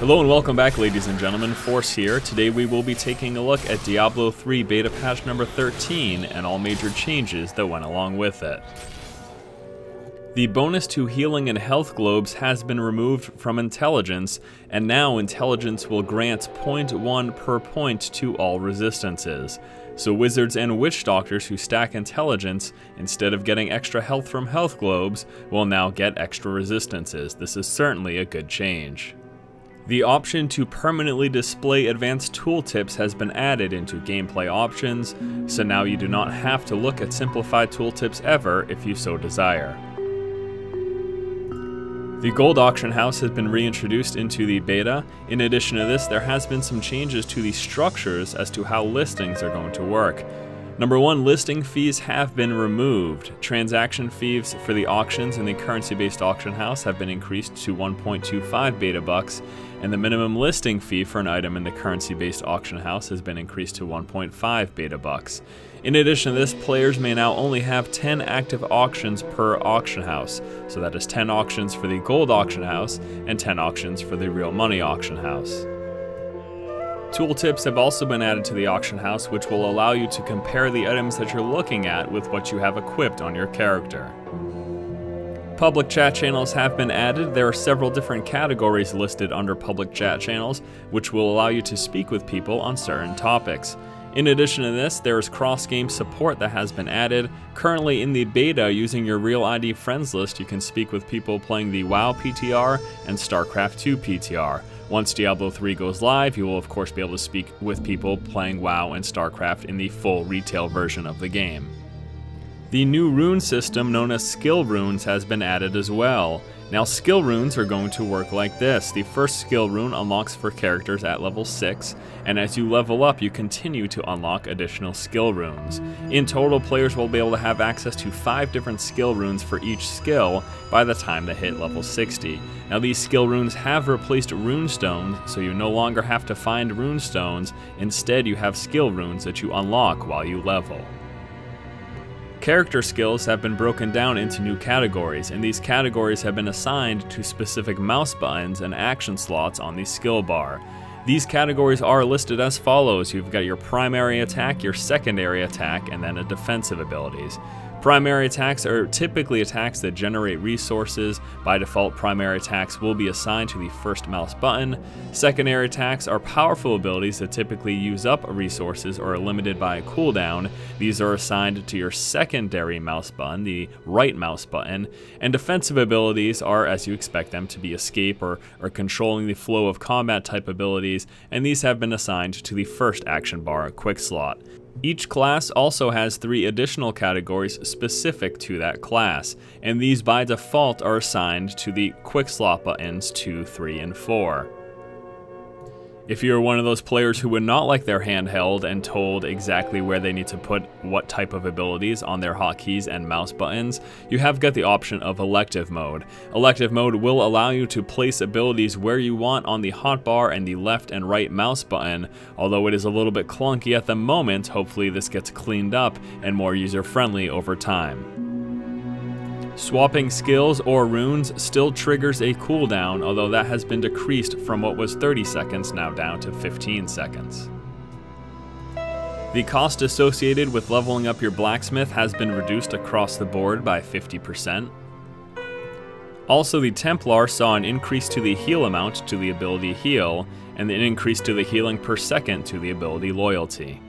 Hello and welcome back, ladies and gentlemen. Force here. Today we will be taking a look at Diablo 3 beta patch number 13 and all major changes that went along with it. The bonus to healing and health globes has been removed from intelligence, and now intelligence will grant 0.1 per point to all resistances. So wizards and witch doctors who stack intelligence, instead of getting extra health from health globes, will now get extra resistances. This is certainly a good change. The option to permanently display advanced tooltips has been added into gameplay options, so now you do not have to look at simplified tooltips ever if you so desire. The gold auction house has been reintroduced into the beta. In addition to this, there has been some changes to the structures as to how listings are going to work. Number one, listing fees have been removed. Transaction fees for the auctions in the currency-based auction house have been increased to 1.25 beta bucks, and the minimum listing fee for an item in the currency-based auction house has been increased to 1.5 beta bucks. In addition to this, players may now only have 10 active auctions per auction house, so that is 10 auctions for the gold auction house and 10 auctions for the real money auction house. Tooltips have also been added to the auction house, which will allow you to compare the items that you're looking at with what you have equipped on your character. Public chat channels have been added. There are several different categories listed under public chat channels, which will allow you to speak with people on certain topics. In addition to this, there is cross-game support that has been added. Currently in the beta, using your Real ID friends list, you can speak with people playing the WoW PTR and StarCraft 2 PTR. Once Diablo 3 goes live, you will of course be able to speak with people playing WoW and StarCraft in the full retail version of the game. The new rune system known as skill runes has been added as well. Now skill runes are going to work like this. The first skill rune unlocks for characters at level 6, and as you level up you continue to unlock additional skill runes. In total, players will be able to have access to 5 different skill runes for each skill by the time they hit level 60. Now these skill runes have replaced rune stones, so you no longer have to find rune stones. Instead you have skill runes that you unlock while you level. Character skills have been broken down into new categories, and these categories have been assigned to specific mouse buttons and action slots on the skill bar. These categories are listed as follows. You've got your primary attack, your secondary attack, and then a defensive abilities. Primary attacks are typically attacks that generate resources. By default, primary attacks will be assigned to the first mouse button. Secondary attacks are powerful abilities that typically use up resources or are limited by a cooldown. These are assigned to your secondary mouse button, the right mouse button. And defensive abilities are, as you expect them to be, escape or controlling the flow of combat type abilities, and these have been assigned to the first action bar, quick slot. Each class also has 3 additional categories specific to that class, and these by default are assigned to the quick slot buttons 2, 3, and 4. If you're one of those players who would not like their hand held and told exactly where they need to put what type of abilities on their hotkeys and mouse buttons, you have got the option of elective mode. Elective mode will allow you to place abilities where you want on the hotbar and the left and right mouse button. Although it is a little bit clunky at the moment, hopefully this gets cleaned up and more user-friendly over time. Swapping skills or runes still triggers a cooldown, although that has been decreased from what was 30 seconds now down to 15 seconds. The cost associated with leveling up your blacksmith has been reduced across the board by 50%. Also, the Templar saw an increase to the heal amount to the ability Heal, and an increase to the healing per second to the ability Loyalty.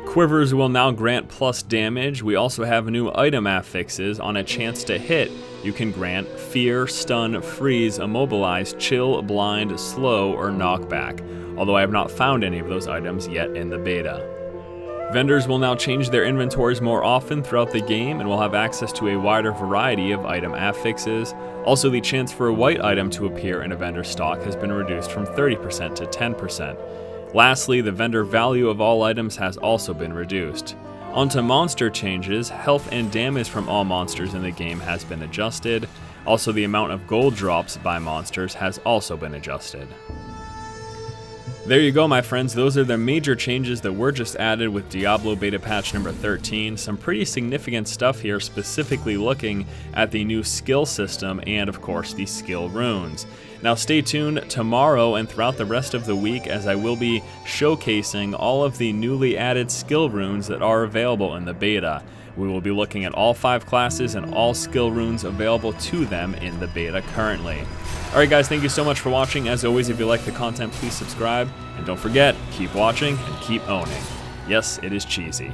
Quivers will now grant plus damage. We also have new item affixes. On a chance to hit, you can grant Fear, Stun, Freeze, Immobilize, Chill, Blind, Slow, or Knockback, although I have not found any of those items yet in the beta. Vendors will now change their inventories more often throughout the game and will have access to a wider variety of item affixes. Also, the chance for a white item to appear in a vendor stock has been reduced from 30% to 10%. Lastly, the vendor value of all items has also been reduced. Onto monster changes, health and damage from all monsters in the game has been adjusted. Also, the amount of gold drops by monsters has also been adjusted. There you go, my friends. Those are the major changes that were just added with Diablo beta patch number 13. Some pretty significant stuff here, specifically looking at the new skill system and, of course, the skill runes. Now stay tuned tomorrow and throughout the rest of the week, as I will be showcasing all of the newly added skill runes that are available in the beta. We will be looking at all 5 classes and all skill runes available to them in the beta currently. Alright guys, thank you so much for watching. As always, if you like the content, please subscribe. And don't forget, keep watching and keep owning. Yes, it is cheesy.